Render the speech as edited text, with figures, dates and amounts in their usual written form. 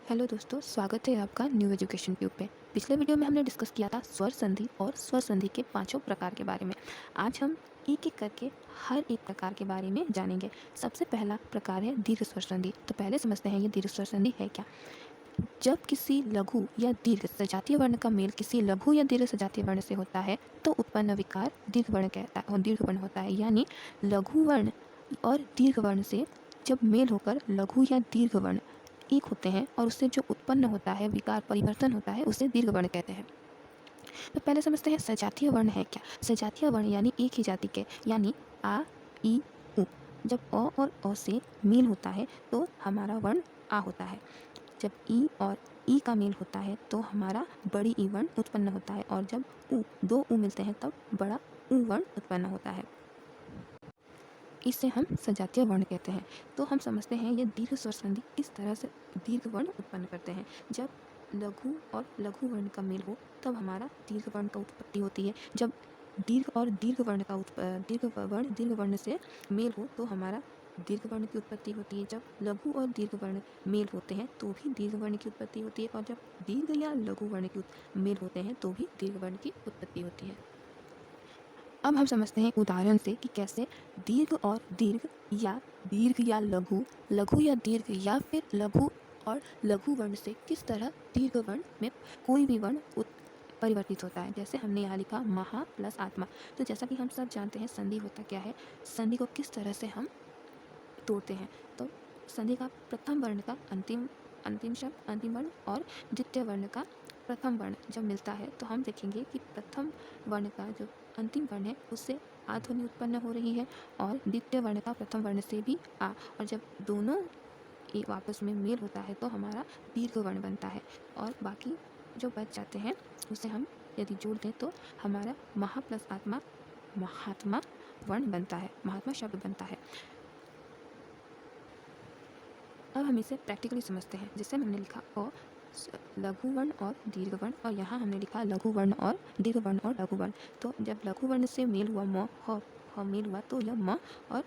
Hello दोस्तों, स्वागत है आपका न्यू एजुकेशन ट्यूब पे। पिछले वीडियो में हमने डिस्कस किया था स्वर संधि और स्वर संधि के पांचों प्रकार के बारे में। आज हम एक एक करके हर एक प्रकार के बारे में जानेंगे। सबसे पहला प्रकार है दीर्घ स्वर संधि। तो पहले समझते हैं ये दीर्घ स्वर संधि है क्या। जब किसी लघु या दीर्घ सजातीय वर्ण का मेल किसी लघु या दीर्घ सजातीय वर्ण से होता है तो उत्पन्न विकार दीर्घ वर्ण दीर्घ वर्ण होता है। यानी लघु वर्ण और दीर्घ वर्ण से जब मेल होकर लघु या दीर्घ वर्ण एक होते हैं और उससे जो उत्पन्न होता है विकार परिवर्तन होता है उसे दीर्घ वर्ण कहते हैं। तो पहले समझते हैं सजातीय वर्ण है क्या। सजातीय वर्ण यानी एक ही जाति के, यानी आ ई उ। जब अ और अ से मेल होता है तो हमारा वर्ण आ होता है। जब ई और ई का मेल होता है तो हमारा बड़ी ई वर्ण उत्पन्न होता है, और जब उ दो उ मिलते हैं तब बड़ा उ वर्ण उत्पन्न होता है। इसे हम सजातीय वर्ण कहते हैं। तो हम समझते हैं ये दीर्घ स्वर संधि किस तरह से दीर्घ वर्ण उत्पन्न करते हैं। जब लघु और लघु वर्ण का मेल हो तब हमारा दीर्घ वर्ण का उत्पत्ति होती है। जब दीर्घ और दीर्घ वर्ण का दीर्घ वर्ण से मेल हो तो हमारा दीर्घ वर्ण की उत्पत्ति होती है। जब लघु और दीर्घ वर्ण मेल होते हैं तो भी दीर्घ वर्ण की उत्पत्ति होती है, और जब दीर्घ या लघु वर्ण की मेल होते हैं तो भी दीर्घ वर्ण की उत्पत्ति होती है। अब हम समझते हैं उदाहरण से कि कैसे दीर्घ या लघु, लघु या दीर्घ, या फिर लघु और लघु वर्ण से किस तरह दीर्घ वर्ण में कोई भी वर्ण परिवर्तित होता है। जैसे हमने यहाँ लिखा महा प्लस आत्मा। तो जैसा कि हम सब जानते हैं संधि होता क्या है, संधि को किस तरह से हम तोड़ते हैं। तो संधि का प्रथम वर्ण का अंतिम शब्द अंतिम वर्ण और द्वितीय वर्ण का प्रथम वर्ण जब मिलता है तो हम देखेंगे कि प्रथम वर्ण का जो अंतिम वर्ण है उससे आ ध्वनि उत्पन्न हो रही है, और द्वितीय वर्ण का प्रथम वर्ण से भी आ। और जब दोनों एक आपस में मेल होता है तो हमारा दीर्घ वर्ण बनता है, और बाकी जो बच जाते हैं उसे हम यदि जोड़ दें तो हमारा महा प्लस आत्मा महात्मा वर्ण बनता है, महात्मा शब्द बनता है। अब हम इसे प्रैक्टिकली समझते हैं। जैसे हमने लिखा अ लघु वर्ण और दीर्घ वर्ण, और यहाँ हमने लिखा लघु वर्ण और दीर्घ वर्ण और लघु वर्ण। तो जब लघु वर्ण से मेल हुआ म ह मेल हुआ तो यह म और